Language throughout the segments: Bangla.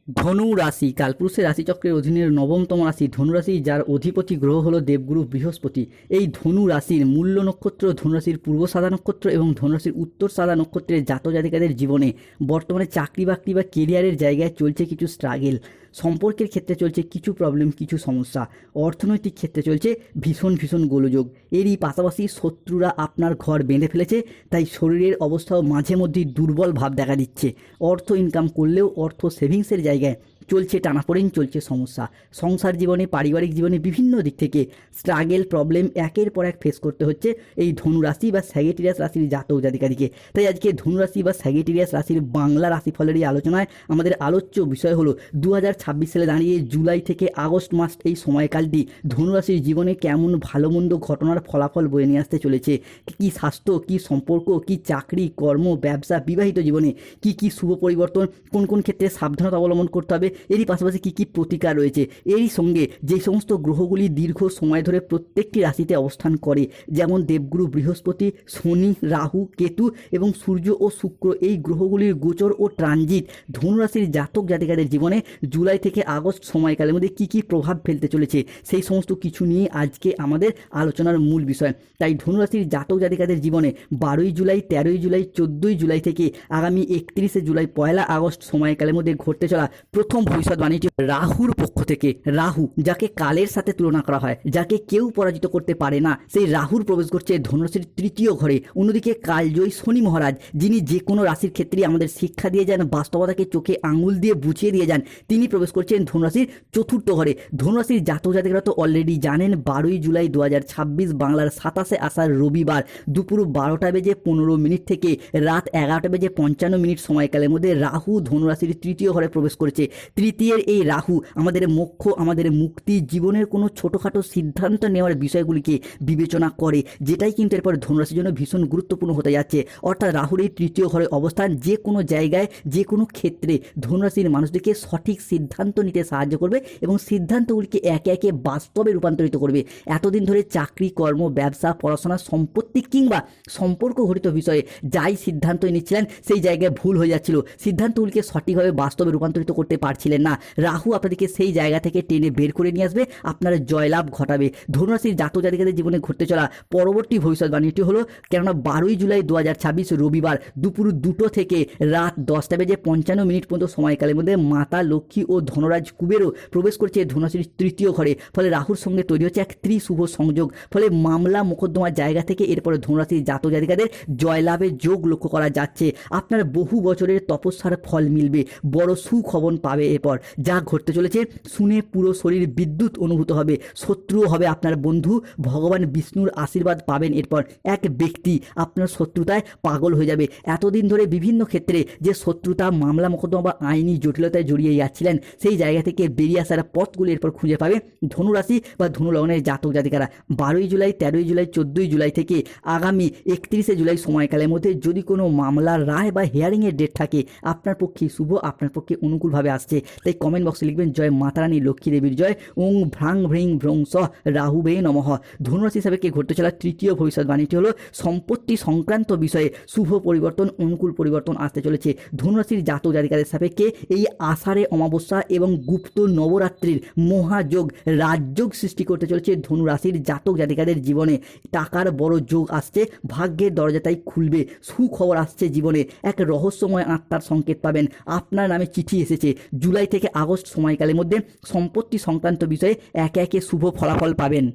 ধনু রাশি কালপুরুষের রাশিচক্রের অধীনের নবমতম রাশি ধনু রাশি, যার অধিপতি গ্রহ হলো দেবগুরু বৃহস্পতি। এই ধনু রাশির মূল্য নক্ষত্র, ধনু রাশির পূর্ব সাদা নক্ষত্র এবং ধনু রাশির উত্তর সাদা নক্ষত্রের জাতজাতিকাদের জীবনে বর্তমানে চাকরি বাকরি বা কেরিয়ারের জায়গায় চলছে কিছু স্ট্রাগেল, সম্পর্কের ক্ষেত্রে চলছে কিছু প্রবলেম, কিছু সমস্যা, অর্থনৈতিক ক্ষেত্রে চলছে ভীষণ ভীষণ গোলযোগ। এরই পাশাপাশি শত্রুরা আপনার ঘর বেঁধে ফেলেছে, তাই শরীরের অবস্থাও মাঝে মধ্যেই দুর্বল ভাব দেখা দিচ্ছে। অর্থ ইনকাম করলেও অর্থ সেভিংসের জায়গায় চলছে টানাপোড়েন, চলছে সমস্যা। সংসার জীবনে, পারিবারিক জীবনে বিভিন্ন দিক থেকে স্ট্রাগেল, প্রবলেম একের পর এক ফেস করতে হচ্ছে এই ধনু রাশি বা স্যাগিটেরিয়াস রাশির জাতক জাতিকাদিকে। তাই আজকে ধনু রাশি বা স্যাগিটেরিয়াস রাশির বাংলা রাশিফলের এই আলোচনায় আমাদের আলোচ্য বিষয় হলো 2026 সালে দাঁড়িয়ে জুলাই থেকে আগস্ট মাস এই সময়কালটি ধনু রাশির জীবনে কেমন ভালো মন্দ ঘটনার ফলাফল বয়ে নিয়ে আসতে চলেছে। কী স্বাস্থ্য, কী সম্পর্ক, কী চাকরি, কর্ম, ব্যবসা, বিবাহিত জীবনে কী কী শুভ পরিবর্তন, কোন কোন ক্ষেত্রে সাবধানতা অবলম্বন করতে হবে, এরই পাশাপাশি কী কী প্রতিকার রয়েছে। এরই সঙ্গে যে সমস্ত গ্রহগুলি দীর্ঘ সময় ধরে প্রত্যেকটি রাশিতে অবস্থান করে, যেমন দেবগুরু বৃহস্পতি, শনি, রাহু, কেতু এবং সূর্য ও শুক্র, এই গ্রহগুলির গোচর ও ট্রানজিট ধনু রাশির জাতক জাতিকাদের জীবনে জুলাই থেকে আগস্ট সময়কালের মধ্যে কী কী প্রভাব ফেলতে চলেছে, সেই সমস্ত কিছু নিয়ে আজকে আমাদের আলোচনার মূল বিষয়। তাই ধনু রাশির জাতক জাতিকাদের জীবনে 12ই জুলাই, 13ই জুলাই, 14ই জুলাই থেকে আগামী 31শে জুলাই, 1 আগস্ট সময়কালের মধ্যে ঘটতে চলা প্রথম ভবিষ্যৎবাণীটি রাহুর পক্ষ থেকে। রাহু, যাকে কালের সাথে তুলনা করা হয়, যাকে কেউ পরাজিত করতে পারে না, সেই রাহুর প্রবেশ করছে ধনুরাশির তৃতীয় ঘরে। অন্যদিকে কালজয়ী শনি মহারাজ, যিনি যে কোনো রাশির ক্ষেত্রেই আমাদের শিক্ষা দিয়ে যান, বাস্তবতাকে চোখে আঙুল দিয়ে বুঝিয়ে দিয়ে যান, তিনি প্রবেশ করছেন ধনুরাশির চতুর্থ ঘরে। ধনুরাশির জাতক জাতিকারা তো অলরেডি জানেন 12ই জুলাই 2026 বাংলার 27শে আষাঢ় রবিবার দুপুর 12টা বেজে 15 মিনিট থেকে রাত 11টা বেজে 55 মিনিট সময়কালের মধ্যে রাহু ধনুরাশির তৃতীয় ঘরে প্রবেশ করেছে। তৃতীয়ের এই রাহু আমাদের মোক্ষ, আমাদের মুক্তি, জীবনের কোনো ছোটোখাটো সিদ্ধান্ত নেওয়ার বিষয়গুলিকে বিবেচনা করে, যেটাই কিন্তু এরপর ধনুরাশির জন্য ভীষণ গুরুত্বপূর্ণ হতে যাচ্ছে। অর্থাৎ রাহুর এই তৃতীয় ঘরে অবস্থান যে কোনো জায়গায়, যে কোনো ক্ষেত্রে ধনুরাশির মানুষদেরকে সঠিক সিদ্ধান্ত নিতে সাহায্য করবে এবং সিদ্ধান্তগুলিকে একে একে বাস্তবে রূপান্তরিত করবে। এতদিন ধরে চাকরি, কর্ম, ব্যবসা, পড়াশোনা, সম্পত্তি কিংবা সম্পর্ক ঘটিত বিষয়ে যাই সিদ্ধান্ত নিচ্ছিলেন, সেই জায়গায় ভুল হয়ে যাচ্ছিল, সিদ্ধান্তগুলিকে সঠিকভাবে বাস্তবে রূপান্তরিত করতে পারছিলেন না। রাহু আপনাদেরকে সেই জায়গা থেকে টেনে বের করে নিয়ে আসবে, আপনার জয়লাভ ঘটাবে। ধনুরাশির জাতক জাতিকাদের জীবনে ঘটতে চলা পরবর্তী ভবিষ্যৎবাণীটি হলো, কেননা 12ই জুলাই 2026 রবিবার দুপুর 2টো থেকে রাত 10টা বেজে 55 মিনিট পর্যন্ত সময়কালের মধ্যে মাতা লক্ষ্মী ও ধনরাজ কুবেরও প্রবেশ করছে ধনুরাশির তৃতীয় ঘরে। ফলে রাহুর সঙ্গে তৈরি হচ্ছে এক ত্রিশুভ সংযোগ। ফলে মামলা মোকদ্দমার জায়গা থেকে এরপরে ধনুরাশির জাতক জাতিকাদের জয়লাভের যোগ লক্ষ্য করা যাচ্ছে। আপনার বহু বছরের তপস্যার ফল মিলবে, বড় সুখবর পাবে। এরপর যা ঘটতে চলেছে শুনে পুরো শরীর বিদ্যুৎ অনুভূত হবে, শত্রুও হবে আপনার বন্ধু, ভগবান বিষ্ণুর আশীর্বাদ পাবেন। এরপর এক ব্যক্তি আপনার শত্রুতায় পাগল হয়ে যাবে। এতদিন ধরে বিভিন্ন ক্ষেত্রে যে শত্রুতা, মামলা মোকদ্দমা বা আইনি জটিলতায় জড়িয়ে যাচ্ছিলেন, সেই জায়গা থেকে বেরিয়ে আসার পথগুলি এরপর খুঁজে পাবে ধনুরাশি বা ধনু লগ্নের জাতক জাতিকারা। 12ই জুলাই, 13ই জুলাই, 14ই জুলাই থেকে আগামী 31শে জুলাই সময়কালের মধ্যে যদি কোনো মামলার রায় বা হিয়ারিংয়ের ডেট থাকে, আপনার পক্ষে শুভ, আপনার পক্ষে অনুকূলভাবে আসছে। তাই কমেন্ট বক্সে লিখবেন জয় মাতারানী লক্ষ্মী দেবীর জয়, ওং ভ্রাং ভ্রিং ভ্রং স রাহুবে নমঃ। ধনুরাশি হিসাবে ঘটতে চলা তৃতীয় ভবিষ্যৎবাণীটি হলো সম্পত্তি সংক্রান্ত বিষয়ে শুভ পরিবর্তন, অনুকূল পরিবর্তন আসতে চলেছে ধনুরাশির জাতক জাতিকাদের সাপেক্ষে। এই আষাঢ়ে অমাবস্যা এবং গুপ্ত নবরাত্রির মহাযোগ রাজযোগ সৃষ্টি করতে চলেছে ধনুরাশির জাতক জাতিকাদের জীবনে। টাকার বড় যোগ আসছে, ভাগ্যের দরজা তাই খুলবে, সুখবর আসছে জীবনে, এক রহস্যময় আত্মার সংকেত পাবেন, আপনার নামে চিঠি এসেছে। জুলাই থেকে আগস্ট সময়কালের মধ্যে সম্পত্তি সংক্রান্ত বিষয়ে একে একে শুভ ফলাফল পাবেন।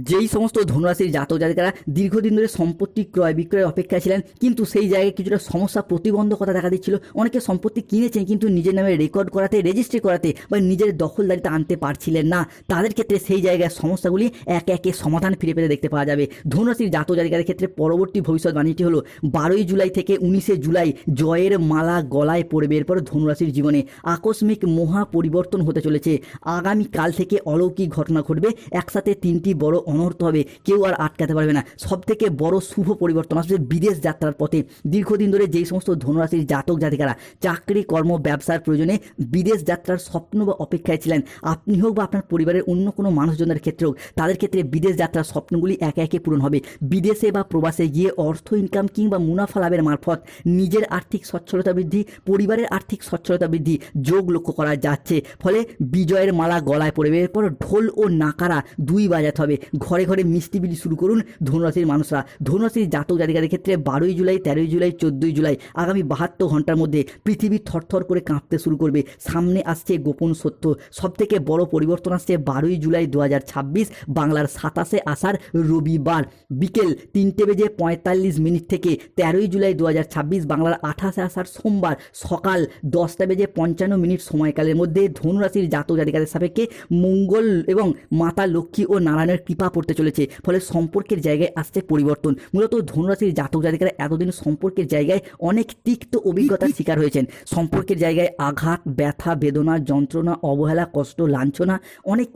যেই সমস্ত ধনুরাশির জাতক জাতিকারা দীর্ঘদিন ধরে সম্পত্তি ক্রয় বিক্রয়ের অপেক্ষা ছিলেন, কিন্তু সেই জায়গায় কিছুটা সমস্যা, প্রতিবন্ধকতা দেখা দিচ্ছিল, অনেকে সম্পত্তি কিনেছেন কিন্তু নিজের নামে রেকর্ড করাতে, রেজিস্ট্রি করাতে বা নিজের দখলদারিতে আনতে পারছিলেন না, তাদের ক্ষেত্রে সেই জায়গায় সমস্যাগুলি একে একে সমাধান ফিরে পেতে দেখতে পাওয়া যাবে। ধনুরাশির জাতক জাতিকাদের ক্ষেত্রে পরবর্তী ভবিষ্যৎবাণীটি হলো 12ই জুলাই থেকে 19শে জুলাই জয়ের মালা গলায় পড়বে। এরপর ধনুরাশির জীবনে আকস্মিক মহা পরিবর্তন হতে চলেছে। আগামীকাল থেকে অলৌকিক ঘটনা ঘটবে, একসাথে তিনটি বড় অনর্থ হবে, কেউ আর আটকাতে পারবে না। সব থেকে বড় শুভ পরিবর্তন আসবে বিদেশ যাত্রার পথে। দীর্ঘদিন ধরে যেই সমস্ত ধনুরাশির জাতক জাতিকারা চাকরি, কর্ম, ব্যবসার প্রয়োজনে বিদেশ যাত্রার স্বপ্ন বা অপেক্ষায় ছিলেন, আপনি হোক বা আপনার পরিবারের অন্য কোনো মানুষজনের ক্ষেত্রে হোক, তাদের ক্ষেত্রে বিদেশ যাত্রার স্বপ্নগুলি একে একে পূরণ হবে। বিদেশে বা প্রবাসে গিয়ে অর্থ ইনকাম কিংবা মুনাফা লাভের মারফত নিজের আর্থিক সচ্ছলতা বৃদ্ধি, পরিবারের আর্থিক সচ্ছলতা বৃদ্ধি যোগ লক্ষ্য করা যাচ্ছে। ফলে বিজয়ের মালা গলায় পড়বে। এরপর ঢোল ও নাকারা দুই বাজাতে হবে। ঘরে ঘরে মিষ্টি বিলি শুরু করুন ধনুরাশির মানুষরা। ধনুরাশির জাতক জাতিকাদের ক্ষেত্রে 12ই জুলাই, 13ই জুলাই, 14ই জুলাই আগামী 72 ঘন্টার মধ্যে পৃথিবী থরথর করে কাঁপতে শুরু করবে। সামনে আসছে গোপন সত্য। সবথেকে বড় পরিবর্তন আসছে 12ই জুলাই 2026 বাংলার 27শে আষাঢ় রবিবার বিকেল 3:45 থেকে 13ই জুলাই 2026 বাংলার 28শে আষাঢ় সোমবার সকাল 10:55 সময়কালের মধ্যে ধনুরাশির জাতক জাতিকাদের সাপেক্ষে মঙ্গল এবং মাতা লক্ষ্মী ও নারায়ণের কৃপা পড়তে চলেছে। ফলে সম্পর্কের জায়গায় আসছে পরিবর্তন। মূলত ধনুরাশির জাতক জাতিকারা এতদিন সম্পর্কের জায়গায় অনেক তিক্ত অভিজ্ঞতার শিকার হয়েছেন। সম্পর্কের জায়গায় আঘাত, ব্যথা, বেদনা, যন্ত্রণা, অবহেলা, কষ্ট, লাঞ্ছনা অনেক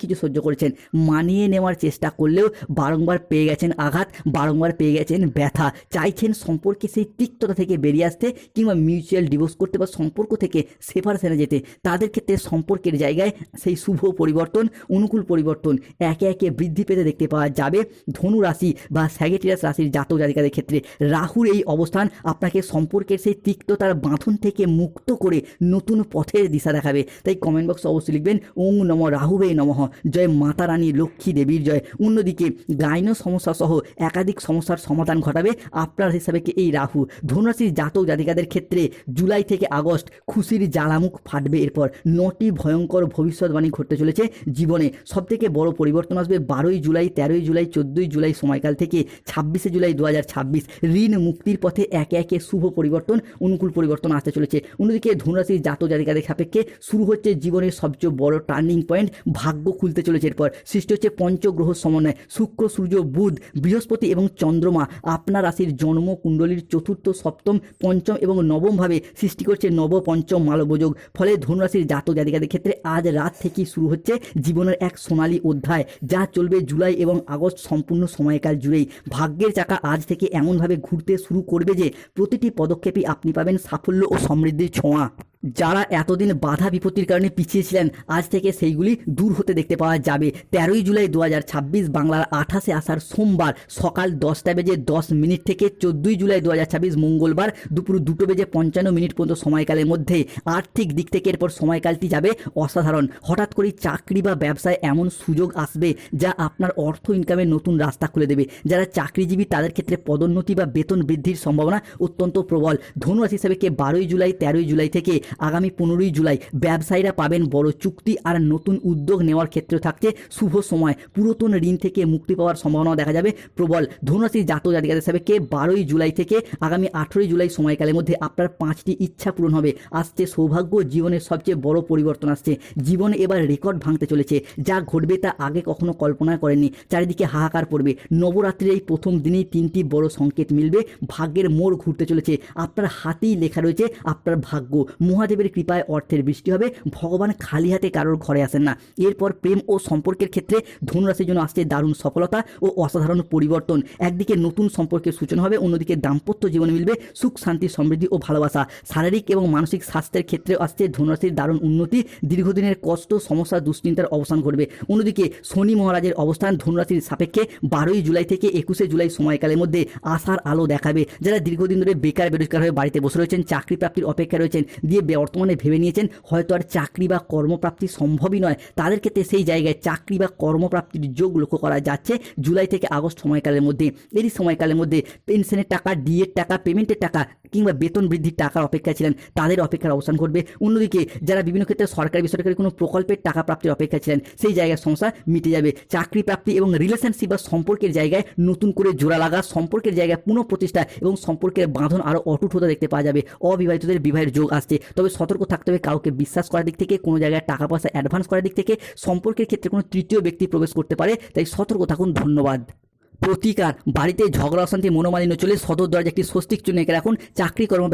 কিছু সহ্য করেছেন। মানিয়ে নেওয়ার চেষ্টা করলেও বারংবার পেয়ে গেছেন আঘাত, বারংবার পেয়ে গেছেন ব্যথা। চাইছেন সম্পর্কে সেই তিক্ততা থেকে বেরিয়ে আসতে কিংবা মিউচুয়াল ডিভোর্স করতে বা সম্পর্ক থেকে সেপারেশনে যেতে। তাদের ক্ষেত্রে সম্পর্কের জায়গায় সেই শুভ পরিবর্তন, অনুকূল পরিবর্তন একে একে বৃদ্ধি পেতে দেখতে পাওয়া যাবে। ধনু রাশি বা স্যাগিটেরিয়াস রাশির জাতক জাতিকাদের ক্ষেত্রে রাহুর এই অবস্থান আপনাকে সম্পর্কের সেই তিক্ততার বাঁধন থেকে মুক্ত করে নতুন পথের দিশা দেখাবে। তাই কমেন্ট বক্সে অবশ্যই লিখবেন ওং নম রাহুবে নমঃ, জয় মাতা রানী লক্ষ্মী দেবীর জয়। অন্যদিকে গাইনো সমস্যা সহ একাধিক সমস্যার সমাধান ঘটাবে আপনার হিসাবে কি এই রাহু। ধনুরাশির জাতক জাতিকাদের ক্ষেত্রে জুলাই থেকে আগস্ট খুশির জ্বালামুখ ফাটবে। এরপর 9টি ভয়ঙ্কর ভবিষ্যৎবাণী ঘটতে চলেছে জীবনে। সবথেকে বড় পরিবর্তন আসবে 12ই জুলাই, 13ই জুলাই, 14ই জুলাই সময়কাল থেকে 26শে জুলাই 2026 ঋণ মুক্তির পথে একে একে শুভ পরিবর্তন, অনুকূল পরিবর্তন আসতে চলেছে। অন্যদিকে ধনুরাশির জাতক জাতিকাদের সাপেক্ষে শুরু হচ্ছে জীবনের সবচেয়ে বড় টার্নিং পয়েন্ট, ভাগ্য খুলতে চলেছে। এরপর সৃষ্টি হচ্ছে পঞ্চগ্রহ সমন্বয়, শুক্র, সূর্য, বুধ, বৃহস্পতি এবং চন্দ্রমা আপনার রাশির জন্ম কুণ্ডলীর চতুর্থ, সপ্তম, পঞ্চম এবং নবম ভাবে সৃষ্টি করছে নব পঞ্চম মালবযোগ। ফলে ধনুরাশির জাতক জাতিকাদের ক্ষেত্রে আজ রাত থেকেই শুরু হচ্ছে জীবনের এক সোনালী অধ্যায়, যা চলবে জুলাই এবং আগস্ট সম্পূর্ণ সময়কাল জুড়েই। ভাগ্যের চাকা আজ থেকে এমনভাবে ঘুরতে শুরু করবে যে প্রতিটি পদক্ষেপেই আপনি পাবেন সাফল্য ও সমৃদ্ধির ছোঁয়া। যারা এতদিন বাধা বিপত্তির কারণে পিছিয়ে ছিলেন, আজ থেকে সেইগুলি দূর হতে দেখতে পাওয়া যাবে। 13ই জুলাই 2026 বাংলার 28শে আষাঢ় সোমবার সকাল 10:10 থেকে 14ই জুলাই 2026 মঙ্গলবার দুপুর 2:55 পর্যন্ত সময়কালের মধ্যে আর্থিক দিক থেকে এরপর সময়কালটি যাবে অসাধারণ। হঠাৎ করেই চাকরি বা ব্যবসায় এমন সুযোগ আসবে যা আপনার অর্থ ইনকামের নতুন রাস্তা খুলে দেবে। যারা চাকরিজীবী তাদের ক্ষেত্রে পদোন্নতি বা বেতন বৃদ্ধির সম্ভাবনা অত্যন্ত প্রবল। ধনুরাশি হিসাবে 12ই জুলাই, 13ই জুলাই থেকে আগামী 15ই জুলাই ব্যবসায়ীরা পাবেন বড় চুক্তি আর নতুন উদ্যোগ নেওয়ার ক্ষেত্রে থাকছে শুভ সময়। পুরাতন ঋণ থেকে মুক্তি পাওয়ার সম্ভাবনা দেখা যাবে প্রবল। ধনুরাশির জাতক জাতিকাদের হিসাবে 12ই জুলাই থেকে আগামী 18ই জুলাই সময়কালের মধ্যে আপনার 5টি ইচ্ছা পূরণ হবে। আসছে সৌভাগ্য, জীবনের সবচেয়ে বড় পরিবর্তন আসছে। জীবনে এবার রেকর্ড ভাঙতে চলেছে। যা ঘটবে তা আগে কখনো কল্পনা করেননি। চারিদিকে হাহাকার পড়বে। নবরাত্রির এই প্রথম দিনেই 3টি বড় সংকেত মিলবে। ভাগ্যের মোড় ঘুরতে চলেছে। আপনার হাতেই লেখা রয়েছে আপনার ভাগ্য। মহাদেবের কৃপায় অর্থের বৃষ্টি হবে। ভগবান খালি হাতে কারোর ঘরে আসেন না। এরপর প্রেম ও সম্পর্কের ক্ষেত্রে ধনুরাশির জন্য আসছে দারুণ সফলতা ও অসাধারণ পরিবর্তন। একদিকে নতুন সম্পর্কের সূচনা হবে, অন্যদিকে দাম্পত্য জীবনে মিলবে সুখ, শান্তি, সমৃদ্ধি ও ভালোবাসা। শারীরিক এবং মানসিক স্বাস্থ্যের ক্ষেত্রে আসছে ধনুরাশির দারুণ উন্নতি। দীর্ঘদিনের কষ্ট, সমস্যা, দুশ্চিন্তার অবসান ঘটবে। অন্যদিকে শনি মহারাজের অবস্থান ধনুরাশির সাপেক্ষে 12ই জুলাই থেকে 21শে জুলাই সময়কালের মধ্যে আশার আলো দেখাবে। যারা দীর্ঘদিন ধরে বেকার বেরোজগার হয়ে বাড়িতে বসে রয়েছেন, চাকরি প্রাপ্তির অপেক্ষা রয়েছেন, দিয়ে বর্তমানে ভেবে নিয়েছেন হয়তো আর চাকরি বা কর্মপ্রাপ্তি সম্ভবই নয়, তাদের ক্ষেত্রে সেই জায়গায় চাকরি বা কর্মপ্রাপ্তির যোগ লক্ষ্য করা যাচ্ছে জুলাই থেকে আগস্ট সময়কালের মধ্যে। এরই সময়কালের মধ্যে পেনশনের টাকা, ডিএর টাকা, পেমেন্টের টাকা কিংবা বেতন বৃদ্ধির টাকার অপেক্ষা ছিলেন, তাদের অপেক্ষার অবসান ঘটবে। অন্যদিকে যারা বিভিন্ন ক্ষেত্রে সরকারি বেসরকারি কোনো প্রকল্পের টাকা প্রাপ্তির অপেক্ষা ছিলেন, সেই জায়গায় সমস্যা মিটে যাবে। চাকরি প্রাপ্তি এবং রিলেশনশিপ বা সম্পর্কের জায়গায় নতুন করে জোড়া লাগা, সম্পর্কের জায়গায় পুনঃপ্রতিষ্ঠা এবং সম্পর্কের বাঁধন আরও অটুট হতে দেখতে পাওয়া যাবে। অবিবাহিতদের বিবাহের যোগ আসছে, তবে সতর্ক থাকতে হবে কাউকে বিশ্বাস করার দিক থেকে, কোনো জায়গায় টাকা পয়সা অ্যাডভান্স করার দিক থেকে। সম্পর্কের ক্ষেত্রে কোনো তৃতীয় ব্যক্তি প্রবেশ করতে পারে, তাই সতর্ক থাকুন। ধন্যবাদ। প্রতিকার, বাড়িতে ঝগড়া অশান্তি মনোমালিন্য চলে সদর দরজা একটি স্বস্তিক চিহ্ন এঁকে রাখুন। চাকরি কর্ম